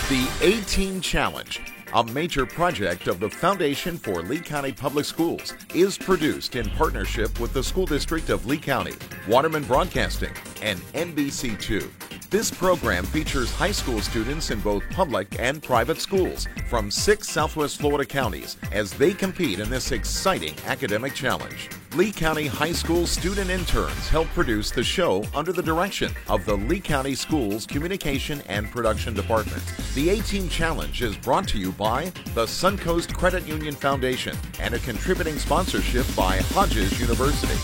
The A-Team Challenge, a major project of the Foundation for Lee County Public Schools, is produced in partnership with the School District of Lee County, Waterman Broadcasting, and NBC2. This program features high school students in both public and private schools from 6 Southwest Florida counties as they compete in this exciting academic challenge. Lee County High School student interns help produce the show under the direction of the Lee County Schools Communication and Production Department. The A-Team Challenge is brought to you by the Suncoast Credit Union Foundation and a contributing sponsorship by Hodges University.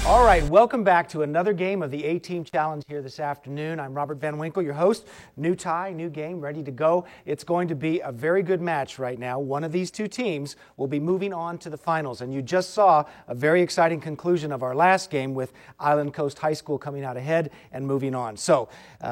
All right, welcome back to another game of the A-Team Challenge here this afternoon. I'm Robert Van Winkle, your host. New tie, new game, ready to go. It's going to be a very good match right now. One of these two teams will be moving on to the finals, and you just saw a very exciting conclusion of our last game with Island Coast High School coming out ahead and moving on. So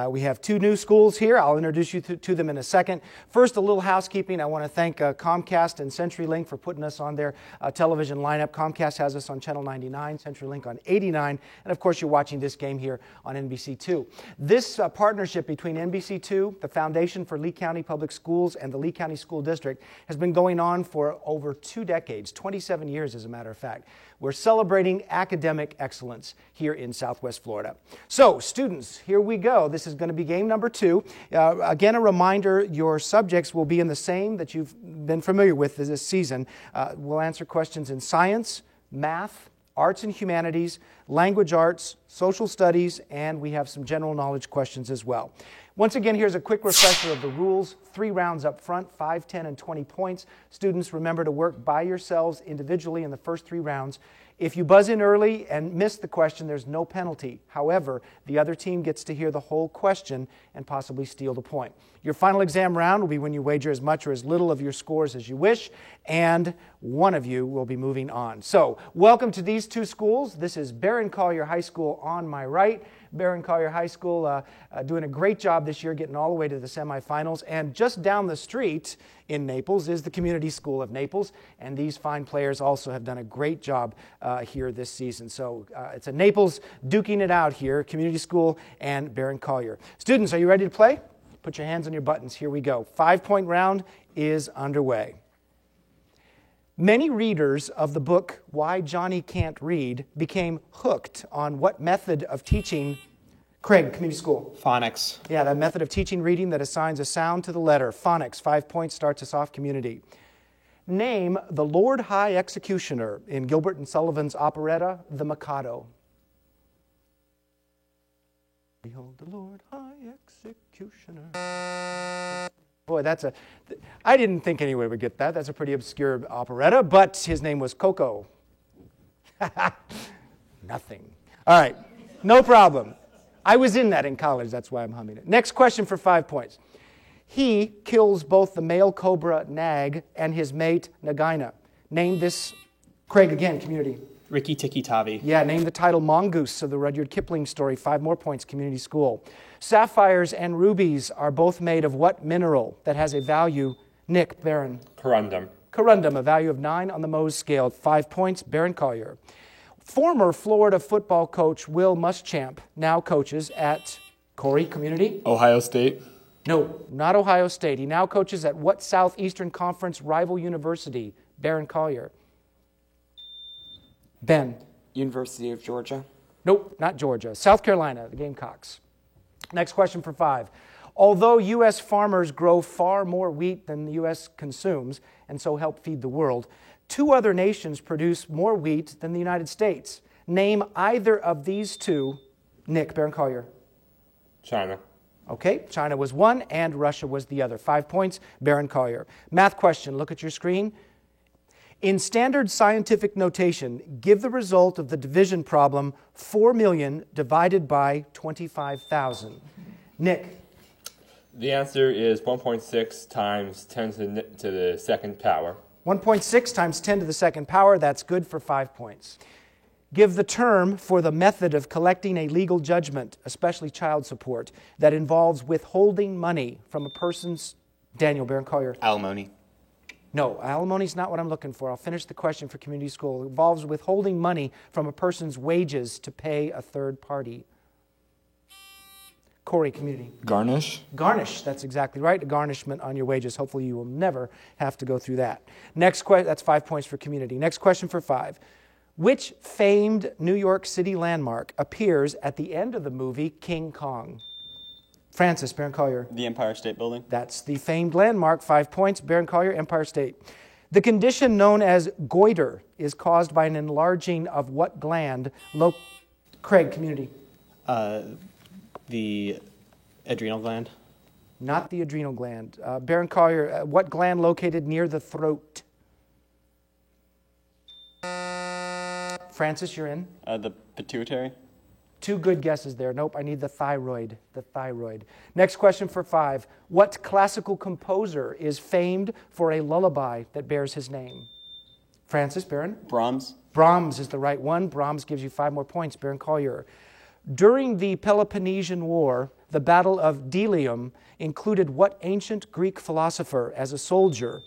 we have two new schools here. I'll introduce you to them in a second. First, a little housekeeping. I want to thank Comcast and CenturyLink for putting us on their television lineup. Comcast has us on Channel 99, CenturyLink on 89, and of course you're watching this game here on NBC2. This partnership between NBC2, the Foundation for Lee County Public Schools, and the Lee County School District has been going on for over 2 decades, 27 years as a matter of fact. We're celebrating academic excellence here in Southwest Florida. So, students, here we go. This is going to be game number 2. Again, a reminder, your subjects will be in the same that you've been familiar with this season. We'll answer questions in science, math, arts and humanities, language arts, social studies, and we have some general knowledge questions as well. Once again, here's a quick refresher of the rules. 3 rounds up front, 5, 10, and 20 points. Students, remember to work by yourselves individually in the first 3 rounds. If you buzz in early and miss the question, there's no penalty. However, the other team gets to hear the whole question and possibly steal the point. Your final exam round will be when you wager as much or as little of your scores as you wish, and one of you will be moving on. So, welcome to these 2 schools. This is Barron Collier High School on my right. Barron Collier High School doing a great job this year, getting all the way to the semifinals. And just down the street in Naples is the Community School of Naples, and these fine players also have done a great job here this season. So it's a Naples duking it out here, Community School and Barron Collier. Students, are you ready to play? Put your hands on your buttons. Here we go. 5-point round is underway. Many readers of the book Why Johnny Can't Read became hooked on what method of teaching? Craig, Community School. Phonics. Yeah, that method of teaching reading that assigns a sound to the letter. Phonics, 5 points, starts us off. Community. Name the Lord High Executioner in Gilbert and Sullivan's operetta, The Mikado. Behold the Lord High Executioner. Boy, I didn't think anyone would get that. That's a pretty obscure operetta, but his name was Coco. Nothing. All right, no problem. I was in that in college, that's why I'm humming it. Next question for 5 points. He kills both the male cobra Nag and his mate Nagaina. Name this, Craig again, Community. Rikki Tikki Tavi. Yeah, name the title Mongoose of the Rudyard Kipling story. 5 more points, Community School. Sapphires and rubies are both made of what mineral that has a value? Nick, Barron. Corundum. Corundum, a value of 9 on the Mohs scale. 5 points, Barron Collier. Former Florida football coach Will Muschamp now coaches at Corey, Community. Ohio State. No, not Ohio State. He now coaches at what Southeastern Conference rival university? Barron Collier. Ben. University of Georgia. Nope, not Georgia. South Carolina, the Gamecocks. Next question for 5. Although U.S. farmers grow far more wheat than the U.S. consumes, and so help feed the world, 2 other nations produce more wheat than the United States. Name either of these 2. Nick, Barron Collier. China. Okay, China was 1 and Russia was the other. 5 points, Barron Collier. Math question, look at your screen. In standard scientific notation, give the result of the division problem 4 million divided by 25,000. Nick. The answer is 1.6 times 10 to the second power. 1.6 times 10 to the second power, that's good for 5 points. Give the term for the method of collecting a legal judgment, especially child support, that involves withholding money from a person's... Daniel, Barron Collier. Alimony. No, alimony is not what I'm looking for. I'll finish the question for Community School. It involves withholding money from a person's wages to pay a third party. Corey, community. Garnish. Garnish, that's exactly right. A garnishment on your wages. Hopefully you will never have to go through that. Next question, that's 5 points for community. Next question for 5. Which famed New York City landmark appears at the end of the movie King Kong? Francis, Baron Collier. The Empire State Building. That's the famed landmark, 5 points. Baron Collier, Empire State. The condition known as goiter is caused by an enlarging of what gland? Craig, community. The adrenal gland. Not the adrenal gland. Baron Collier, what gland located near the throat? Francis, you're in. The pituitary. 2 good guesses there. Nope, I need the thyroid. The thyroid. Next question for 5. What classical composer is famed for a lullaby that bears his name? Francis, Baron? Brahms. Brahms is the right one. Brahms gives you 5 more points. Baron Collier. During the Peloponnesian War, the Battle of Delium included what ancient Greek philosopher as a soldier?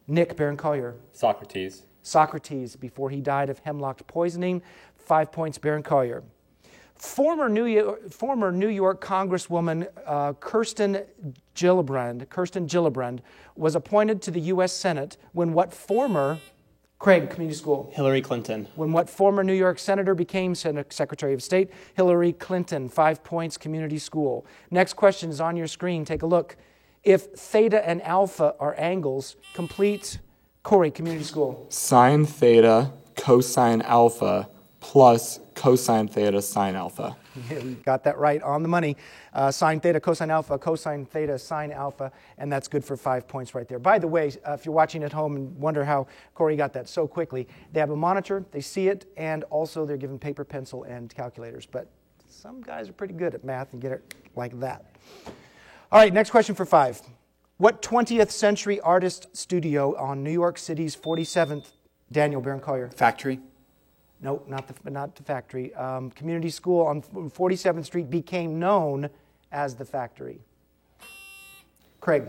Nick, Baron Collier. Socrates. Socrates, before he died of hemlock poisoning. 5 points, Baron Collier. Former New York Congresswoman Kirsten Gillibrand was appointed to the U.S. Senate when what former, Craig, Community School. Hillary Clinton. When what former New York Senator became Secretary of State? Hillary Clinton. 5 points, Community School. Next question is on your screen. Take a look. If theta and alpha are angles, complete, Corey, Community School. Sine theta cosine alpha plus cosine theta sine alpha. Yeah, we got that right on the money. Sine theta, cosine theta, sine alpha, and that's good for 5 points right there. By the way, if you're watching at home and wonder how Corey got that so quickly, they have a monitor, they see it, and also they're given paper, pencil, and calculators. But some guys are pretty good at math and get it like that. All right, next question for 5. What 20th century artist studio on New York City's 47th, Daniel, Baron Collier? Factory. No, not the factory. Community School on 47th Street became known as the Factory. Craig.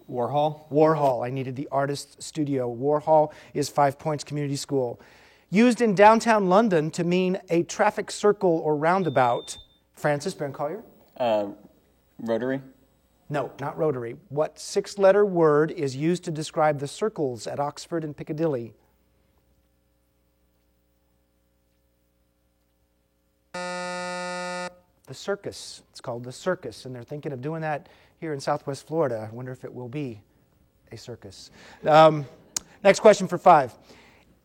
Warhol. Warhol. I needed the artist studio. Warhol is 5 points, Community School. Used in downtown London to mean a traffic circle or roundabout. Francis, Baron Collier. Rotary. No, not rotary. What 6-letter word is used to describe the circles at Oxford and Piccadilly? The circus. It's called the circus, and they're thinking of doing that here in Southwest Florida. I wonder if it will be a circus. Next question for 5.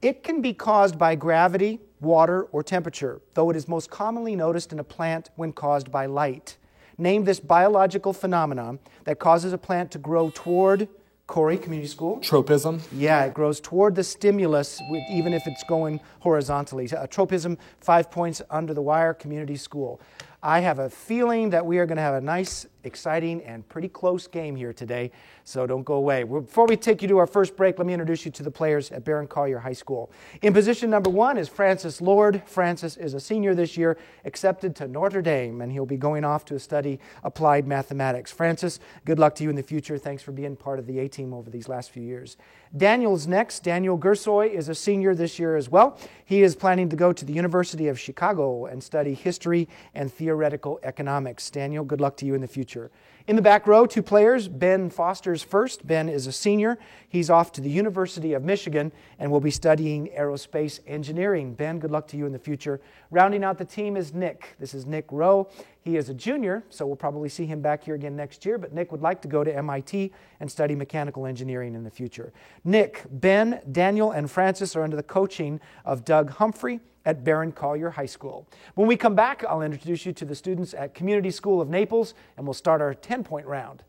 It can be caused by gravity, water, or temperature, though it is most commonly noticed in a plant when caused by light. Name this biological phenomenon that causes a plant to grow toward, Corey, Community School? Tropism. Yeah, it grows toward the stimulus, even if it's going horizontally. Tropism, 5 points under the wire, Community School. I have a feeling that we are going to have a nice, exciting, and pretty close game here today, so don't go away. Before we take you to our first break, let me introduce you to the players at Baron Collier High School. In position number 1 is Francis Lord. Francis is a senior this year, accepted to Notre Dame, and he'll be going off to study applied mathematics. Francis, good luck to you in the future. Thanks for being part of the A-team over these last few years. Daniel's next. Daniel Gersoy is a senior this year as well. He is planning to go to the University of Chicago and study history and theoretical economics. Daniel, good luck to you in the future. In the back row, 2 players. Ben Foster's first. Ben is a senior. He's off to the University of Michigan and will be studying aerospace engineering. Ben, good luck to you in the future. Rounding out the team is Nick. This is Nick Rowe. He is a junior, so we'll probably see him back here again next year, but Nick would like to go to MIT and study mechanical engineering in the future. Nick, Ben, Daniel, and Francis are under the coaching of Doug Humphrey at Baron Collier High School. When we come back, I'll introduce you to the students at Community School of Naples, and we'll start our 10-point round.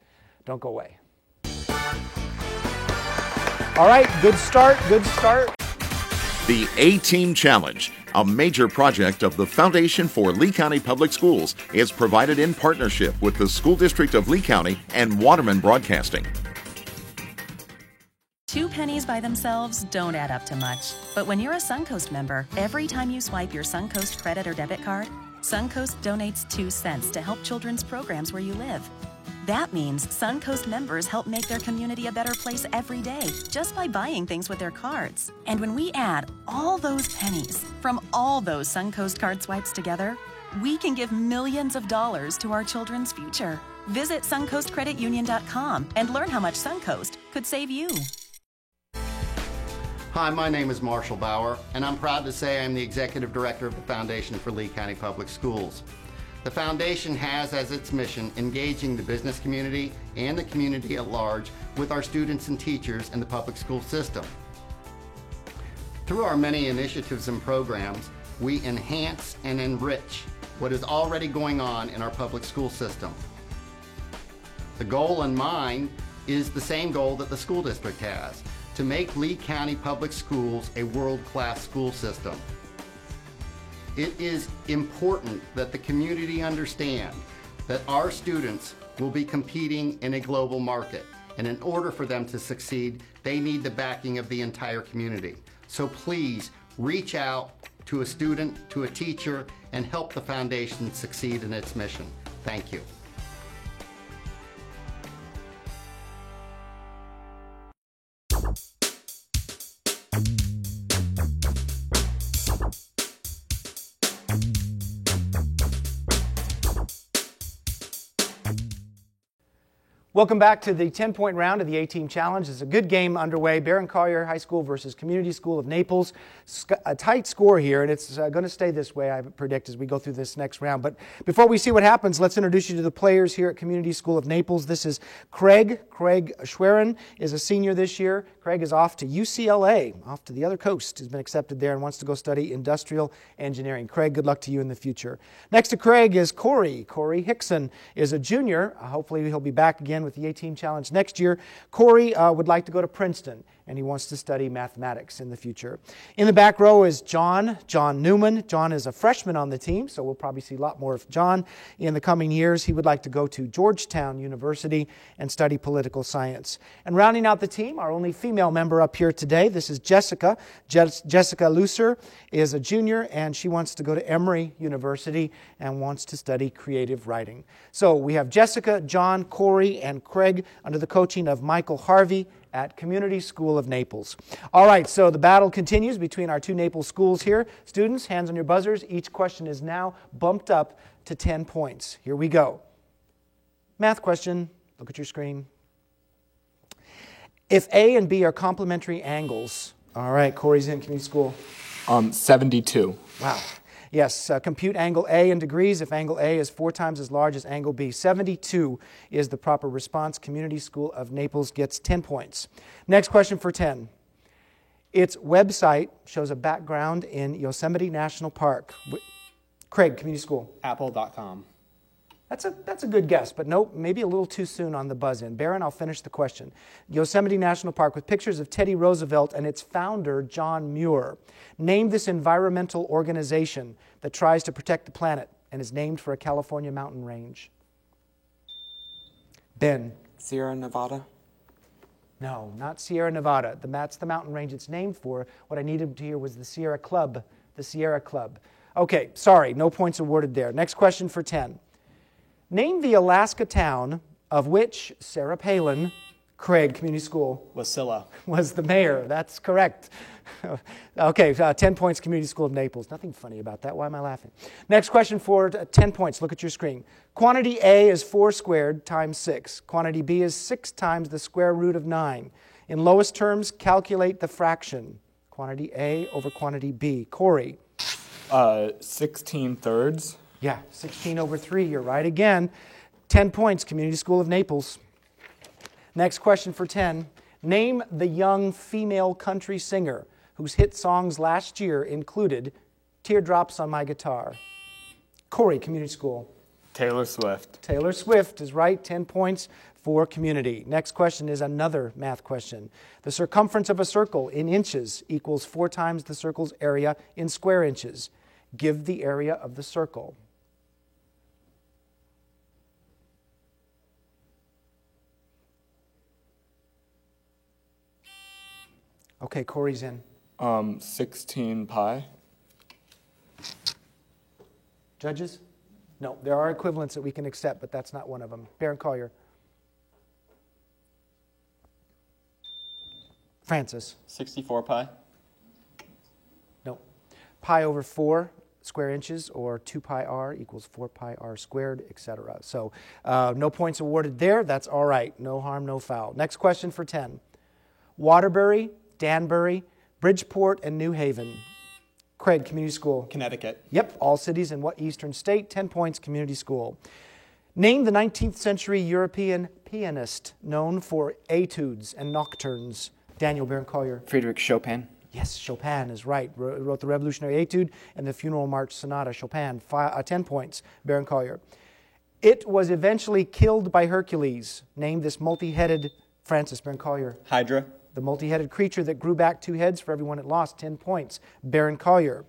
Don't go away. All right, good start, good start. The A-Team Challenge, a major project of the Foundation for Lee County Public Schools, is provided in partnership with the School District of Lee County and Waterman Broadcasting. 2 pennies by themselves don't add up to much. But when you're a Suncoast member, every time you swipe your Suncoast credit or debit card, Suncoast donates 2 cents to help children's programs where you live. That means Suncoast members help make their community a better place every day just by buying things with their cards. And when we add all those pennies from all those Suncoast card swipes together, we can give millions of dollars to our children's future. Visit SuncoastCreditUnion.com and learn how much Suncoast could save you. Hi, my name is Marshall Bauer, and I'm proud to say I'm the Executive Director of the Foundation for Lee County Public Schools. The Foundation has as its mission engaging the business community and the community at large with our students and teachers in the public school system. Through our many initiatives and programs, we enhance and enrich what is already going on in our public school system. The goal in mind is the same goal that the school district has, to make Lee County Public Schools a world-class school system. It is important that the community understand that our students will be competing in a global market, and in order for them to succeed, they need the backing of the entire community. So please reach out to a student, to a teacher, and help the foundation succeed in its mission. Thank you. Welcome back to the 10-point round of the A-Team Challenge. It's a good game underway. Barron Collier High School versus Community School of Naples. A tight score here, and it's going to stay this way, I predict, as we go through this next round. But before we see what happens, let's introduce you to the players here at Community School of Naples. This is Craig. Craig Schwerin is a senior this year. Craig is off to UCLA, off to the other coast. He's been accepted there and wants to go study industrial engineering. Craig, good luck to you in the future. Next to Craig is Corey. Corey Hickson is a junior. Hopefully he'll be back again with the A-Team Challenge next year. Corey would like to go to Princeton, and he wants to study mathematics in the future. In the back row is John Newman. John is a freshman on the team, so we'll probably see a lot more of John in the coming years. He would like to go to Georgetown University and study political science. And rounding out the team, our only female member up here today, this is Jessica. Jessica Lucer is a junior, and she wants to go to Emory University and wants to study creative writing. So we have Jessica, John, Corey, and Craig under the coaching of Michael Harvey at Community School of Naples. All right, so the battle continues between our two Naples schools here. Students, hands on your buzzers. Each question is now bumped up to 10 points. Here we go. Math question. Look at your screen. If A and B are complementary angles, all right, Corey's in Community School. 72. Wow. Yes, compute angle A in degrees if angle A is 4 times as large as angle B. 72 is the proper response. Community School of Naples gets 10 points. Next question for 10. Its website shows a background in Yosemite National Park. Craig, Community School. Apple.com. That's a good guess, but nope, maybe a little too soon on the buzz-in. Barron, I'll finish the question. Yosemite National Park with pictures of Teddy Roosevelt and its founder, John Muir. Name this environmental organization that tries to protect the planet and is named for a California mountain range. Ben. Sierra Nevada. No, not Sierra Nevada. That's the mountain range it's named for. What I needed to hear was the Sierra Club. The Sierra Club. Okay, sorry, no points awarded there. Next question for 10. Name the Alaska town of which Sarah Palin, Craig, Community School, Wasilla. was the mayor. That's correct. Okay, 10 points, Community School of Naples. Nothing funny about that. Why am I laughing? Next question for 10 points. Look at your screen. Quantity A is 4 squared times 6. Quantity B is 6 times the square root of 9. In lowest terms, calculate the fraction. Quantity A over quantity B. Corey. 16 thirds. Yeah, 16 over 3. You're right again. 10 points, Community School of Naples. Next question for 10. Name the young female country singer whose hit songs last year included Teardrops on My Guitar. Corey, Community School. Taylor Swift. Taylor Swift is right. 10 points for Community. Next question is another math question. The circumference of a circle in inches equals 4 times the circle's area in square inches. Give the area of the circle. Okay, Corey's in. 16 pi. Judges? No, there are equivalents that we can accept, but that's not one of them. Barron Collier. Francis. 64 pi. No. Pi over 4. square inches, or 2 pi r equals 4 pi r squared, etc. So no points awarded there. That's all right. No harm, no foul. Next question for 10. Waterbury, Danbury, Bridgeport, and New Haven. Craig, community school. Connecticut. Yep, all cities in what eastern state? 10 points, community school. Name the 19th century European pianist known for etudes and nocturnes. Daniel Baron Collier. Friedrich Chopin. Yes, Chopin is right. Wrote the Revolutionary Etude and the Funeral March Sonata. Chopin, 10 points, Baron Collier. It was eventually killed by Hercules. Name this multi-headed, Francis Baron Collier. Hydra. The multi-headed creature that grew back 2 heads for everyone it lost, 10 points, Baron Collier.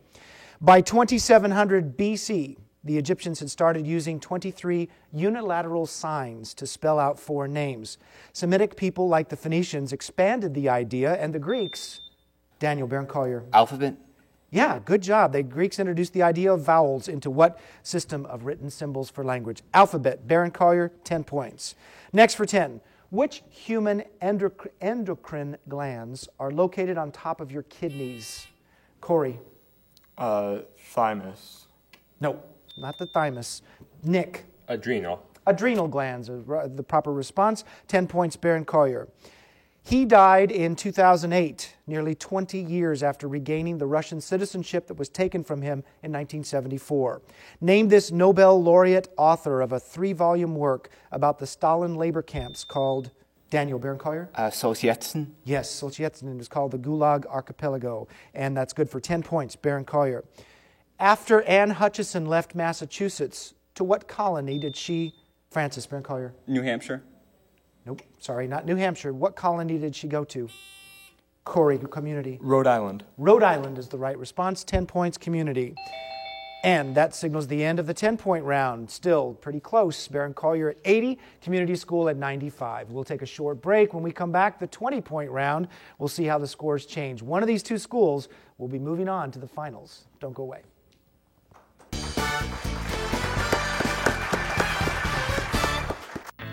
By 2700 BC, the Egyptians had started using 23 unilateral signs to spell out 4 names. Semitic people like the Phoenicians expanded the idea, and the Greeks, Daniel Baron Collier. Alphabet. Yeah, good job. The Greeks introduced the idea of vowels into what system of written symbols for language? Alphabet. Baron Collier, 10 points. Next for 10. Which human endocrine glands are located on top of your kidneys? Corey. Thymus. No, not the thymus. Nick. Adrenal. Adrenal glands are the proper response. 10 points, Baron Collier. He died in 2008, nearly 20 years after regaining the Russian citizenship that was taken from him in 1974. Name this Nobel laureate author of a 3-volume work about the Stalin labor camps called, Daniel Baron Collier? Solzhenitsyn. Yes, Solzhenitsyn is called the Gulag Archipelago, and that's good for 10 points, Baron Collier. After Anne Hutchison left Massachusetts, to what colony did she, Francis Baron Collier? New Hampshire. Nope, sorry, not New Hampshire. What colony did she go to? Corey, community. Rhode Island. Rhode Island is the right response. 10 points, community. And that signals the end of the 10-point round. Still pretty close. Baron Collier at 80, community school at 95. We'll take a short break. When we come back, the 20-point round, we'll see how the scores change. One of these 2 schools will be moving on to the finals. Don't go away.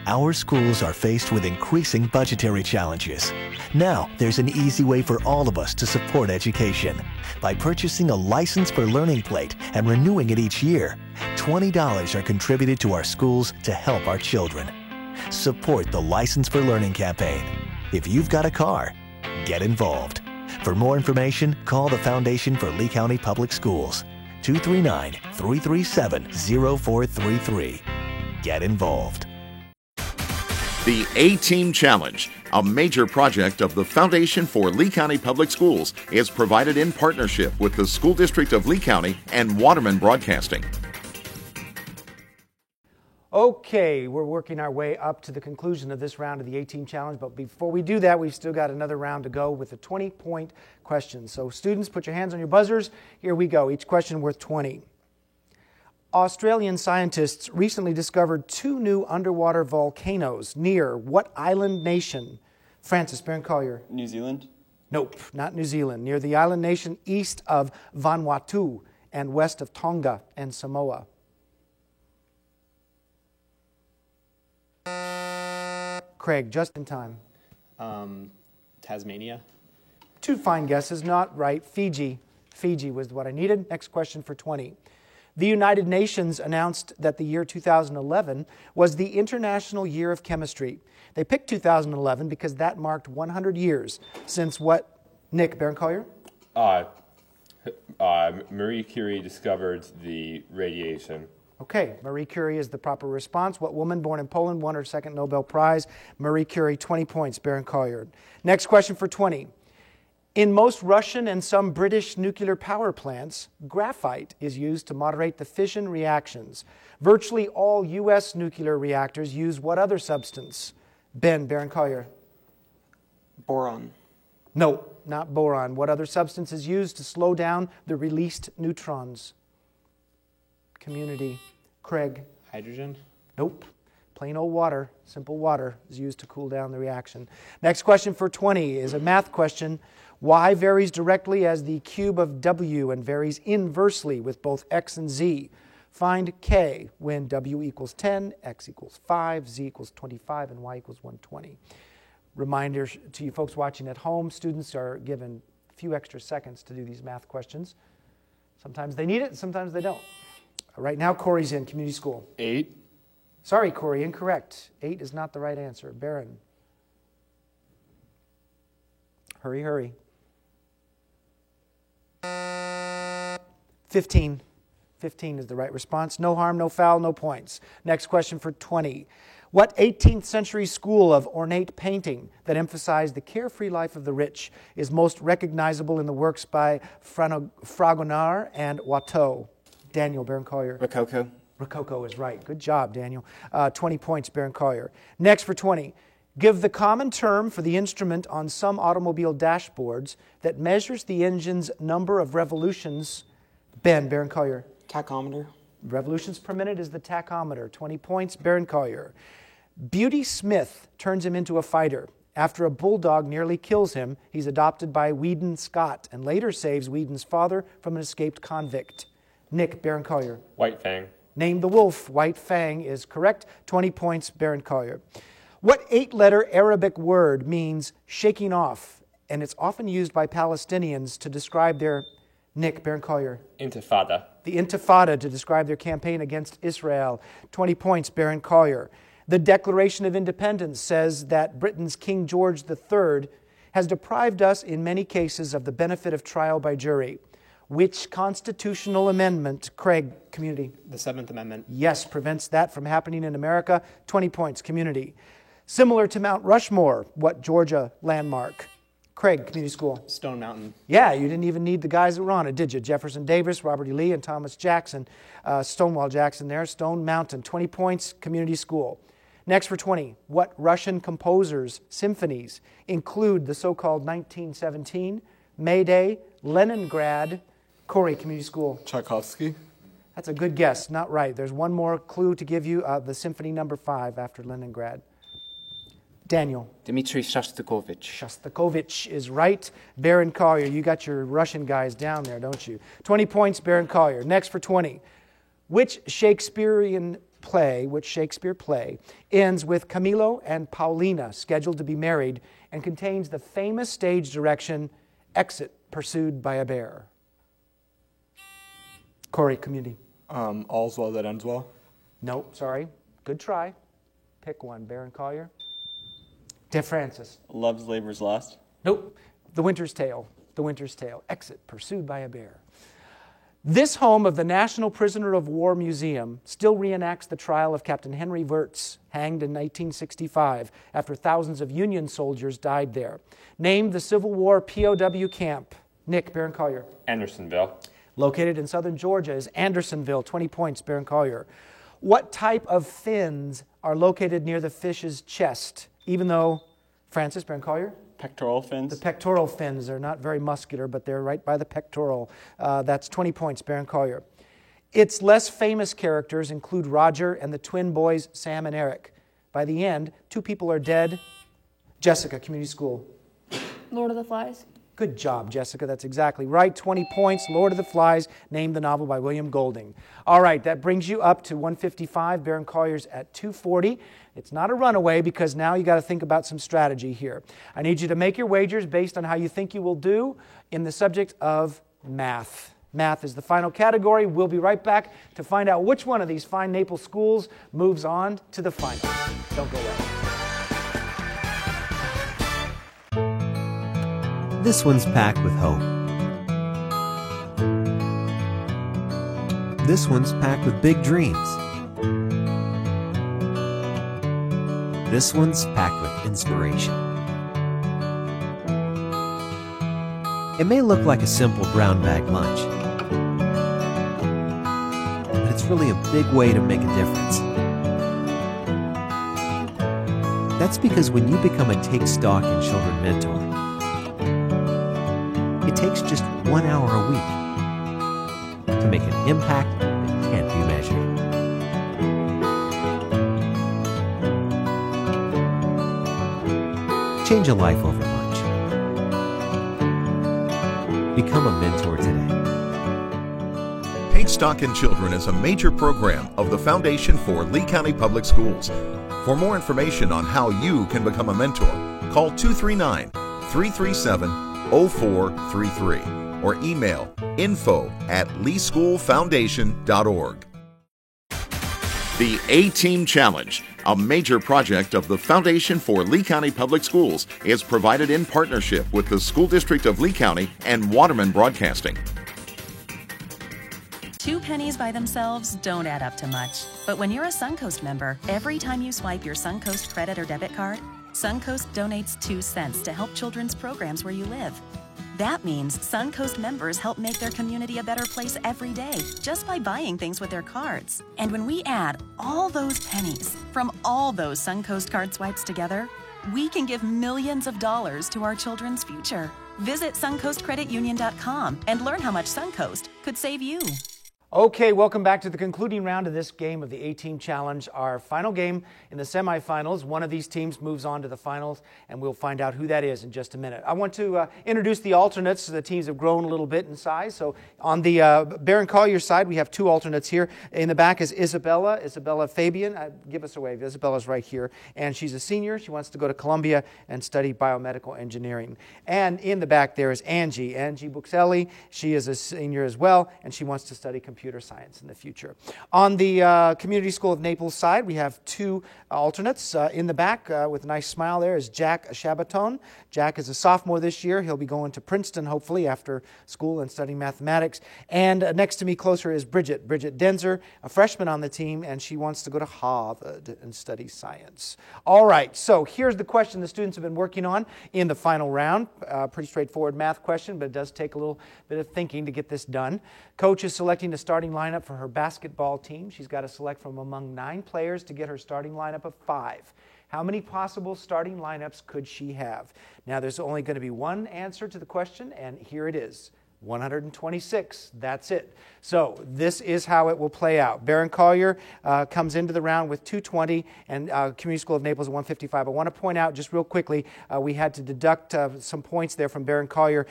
Our schools are faced with increasing budgetary challenges. Now, there's an easy way for all of us to support education. By purchasing a License for Learning plate and renewing it each year, $20 are contributed to our schools to help our children. Support the License for Learning campaign. If you've got a car, get involved. For more information, call the Foundation for Lee County Public Schools, 239-337-0433. Get involved. The A-Team Challenge, a major project of the Foundation for Lee County Public Schools, is provided in partnership with the School District of Lee County and Waterman Broadcasting. Okay, we're working our way up to the conclusion of this round of the A-Team Challenge, but before we do that, we've still got another round to go with a 20-point question. So students, put your hands on your buzzers. Here we go, each question worth 20. Australian scientists recently discovered 2 new underwater volcanoes near what island nation? Francis Baron Collier. New Zealand. Nope, not New Zealand. Near the island nation east of Vanuatu and west of Tonga and Samoa. Craig, just in time. Tasmania. 2 fine guesses, not right. Fiji. Fiji was what I needed. Next question for 20. The United Nations announced that the year 2011 was the International Year of Chemistry. They picked 2011 because that marked 100 years since what? Nick, Baron Collier? Marie Curie discovered the radiation. Okay, Marie Curie is the proper response. What woman born in Poland won her 2nd Nobel Prize? Marie Curie, 20 points, Baron Collier. Next question for 20. In most Russian and some British nuclear power plants, graphite is used to moderate the fission reactions. Virtually all U.S. nuclear reactors use what other substance? Baron Collier. Boron. No, not boron. What other substance is used to slow down the released neutrons? Community. Craig. Hydrogen. Nope. Plain old water, simple water, is used to cool down the reaction. Next question for 20 is a math question. Y varies directly as the cube of W and varies inversely with both X and Z. Find K when W equals 10, X equals 5, Z equals 25, and Y equals 120. Reminder to you folks watching at home, students are given a few extra seconds to do these math questions. Sometimes they need it, sometimes they don't. Right now, Corey's in community school. 8. Sorry, Corey, incorrect. 8 is not the right answer. Barron. Hurry, hurry. 15. 15 is the right response. No harm, no foul, no points. Next question for 20. What 18th century school of ornate painting that emphasized the carefree life of the rich is most recognizable in the works by Fragonard and Watteau? Daniel, Baron Collier. Rococo. Rococo is right. Good job, Daniel. 20 points, Baron Collier. Next for 20. Give the common term for the instrument on some automobile dashboards that measures the engine's number of revolutions. Baron Collier. Tachometer. Revolutions per minute is the tachometer. 20 points, Baron Collier. Beauty Smith turns him into a fighter. After a bulldog nearly kills him, he's adopted by Weedon Scott and later saves Weedon's father from an escaped convict. Nick, Baron Collier. White Fang. Name the wolf. White Fang is correct. 20 points, Baron Collier. What 8-letter Arabic word means shaking off, and it's often used by Palestinians to describe their... Nick, Baron Collier. Intifada. The Intifada to describe their campaign against Israel. 20 points, Baron Collier. The Declaration of Independence says that Britain's King George III has deprived us in many cases of the benefit of trial by jury. Which constitutional amendment, Craig, community? The 7th Amendment. Yes, prevents that from happening in America. 20 points, community. Similar to Mount Rushmore, what Georgia landmark? Craig, community school. Stone Mountain. Yeah, you didn't even need the guys that were on it, did you? Jefferson Davis, Robert E. Lee, and Thomas Jackson. Stonewall Jackson there, Stone Mountain. 20 points, community school. Next for 20. What Russian composers' symphonies include the so-called 1917, May Day, Leningrad? Corey, community school. Tchaikovsky. That's a good guess. Not right. There's one more clue to give you. The Symphony Number 5 after Leningrad. Daniel. Dmitri Shostakovich. Shostakovich is right. Baron Collier, you got your Russian guys down there, don't you? 20 points, Baron Collier. Next for 20. Which Shakespeare play ends with Camillo and Paulina scheduled to be married and contains the famous stage direction, Exit, Pursued by a Bear? Corey, community. All's Well That Ends Well. Nope, sorry. Good try. Pick one, Baron Collier. DeFrancis. Love's Labor's Lost. Nope. The Winter's Tale. The Winter's Tale. Exit, Pursued by a Bear. This home of the National Prisoner of War Museum still reenacts the trial of Captain Henry Wirtz, hanged in 1965 after thousands of Union soldiers died there. Named the Civil War POW camp. Nick, Baron Collier. Andersonville. Located in southern Georgia is Andersonville. 20 points, Baron Collier. What type of fins are located near the fish's chest? Even though, Francis, Baron Collier? Pectoral fins. The pectoral fins are not very muscular, but they're right by the pectoral. That's 20 points, Baron Collier. Its less famous characters include Roger and the twin boys, Sam and Eric. By the end, 2 people are dead. Jessica, community school. Lord of the Flies. Good job, Jessica. That's exactly right. 20 points. Lord of the Flies, named the novel by William Golding. All right, that brings you up to 155. Baron Collier's at 240. It's not a runaway because now you got to think about some strategy here. I need you to make your wagers based on how you think you will do in the subject of math. Math is the final category. We'll be right back to find out which one of these fine Naples schools moves on to the final. Don't go away. This one's packed with hope. This one's packed with big dreams. This one's packed with inspiration. It may look like a simple brown bag lunch, but it's really a big way to make a difference. That's because when you become a Take Stock in Children mentor, it takes just 1 hour a week to make an impact that can't be measured. Change a life over lunch. Become a mentor today. Take Stock in Children is a major program of the Foundation for Lee County Public Schools. For more information on how you can become a mentor, call 239-337-0433 or email info@leeschoolfoundation.org. The A-Team Challenge, a major project of the Foundation for Lee County Public Schools, is provided in partnership with the School District of Lee County and Waterman Broadcasting. 2 pennies by themselves don't add up to much. But when you're a Suncoast member, every time you swipe your Suncoast credit or debit card, Suncoast donates 2 cents to help children's programs where you live. That means Suncoast members help make their community a better place every day just by buying things with their cards. And when we add all those pennies from all those Suncoast card swipes together, we can give millions of dollars to our children's future. Visit SuncoastCreditUnion.com and learn how much Suncoast could save you. Okay, welcome back to the concluding round of this game of the A-Team Challenge, our final game in the semifinals. One of these teams moves on to the finals, and we'll find out who that is in just a minute. I want to introduce the alternates. The teams have grown a little bit in size. So on the Barron Collier side, we have 2 alternates here. In the back is Isabella Fabian. Give us a wave. Isabella's right here, and she's a senior. She wants to go to Columbia and study biomedical engineering. And in the back there is Angie Buxelli. She is a senior as well, and she wants to study computer science in the future. On the Community School of Naples side, we have 2 alternates. In the back, with a nice smile there, is Jack Shabaton. Jack is a sophomore this year. He'll be going to Princeton, hopefully, after school and studying mathematics. And next to me closer is Bridget Denzer, a freshman on the team, and she wants to go to Harvard and study science. All right, so here's the question the students have been working on in the final round. Pretty straightforward math question, but it does take a little bit of thinking to get this done. Coach is selecting a starting lineup for her basketball team. She's got to select from among 9 players to get her starting lineup of 5. How many possible starting lineups could she have? Now, there's only going to be one answer to the question, and here it is. 126. That's it. So this is how it will play out. Barron Collier comes into the round with 220 and Community School of Naples at 155. I want to point out just real quickly, we had to deduct some points there from Barron Collier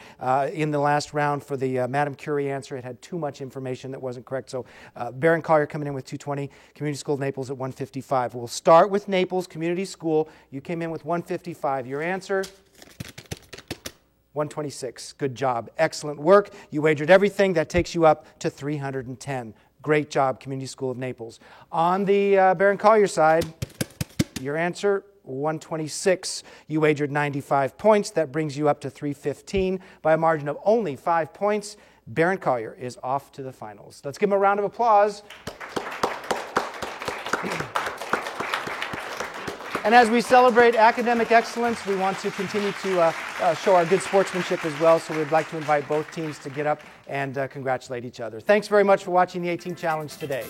in the last round for the Madame Curie answer. It had too much information that wasn't correct. So Barron Collier coming in with 220, Community School of Naples at 155. We'll start with Naples Community School. You came in with 155. Your answer? 126. Good job. Excellent work. You wagered everything. That takes you up to 310. Great job, Community School of Naples. On the Barron Collier side, your answer, 126. You wagered 95 points. That brings you up to 315 by a margin of only 5 points. Barron Collier is off to the finals. Let's give him a round of applause. And as we celebrate academic excellence, we want to continue to show our good sportsmanship as well. So we'd like to invite both teams to get up and congratulate each other. Thanks very much for watching the A-Team Challenge today.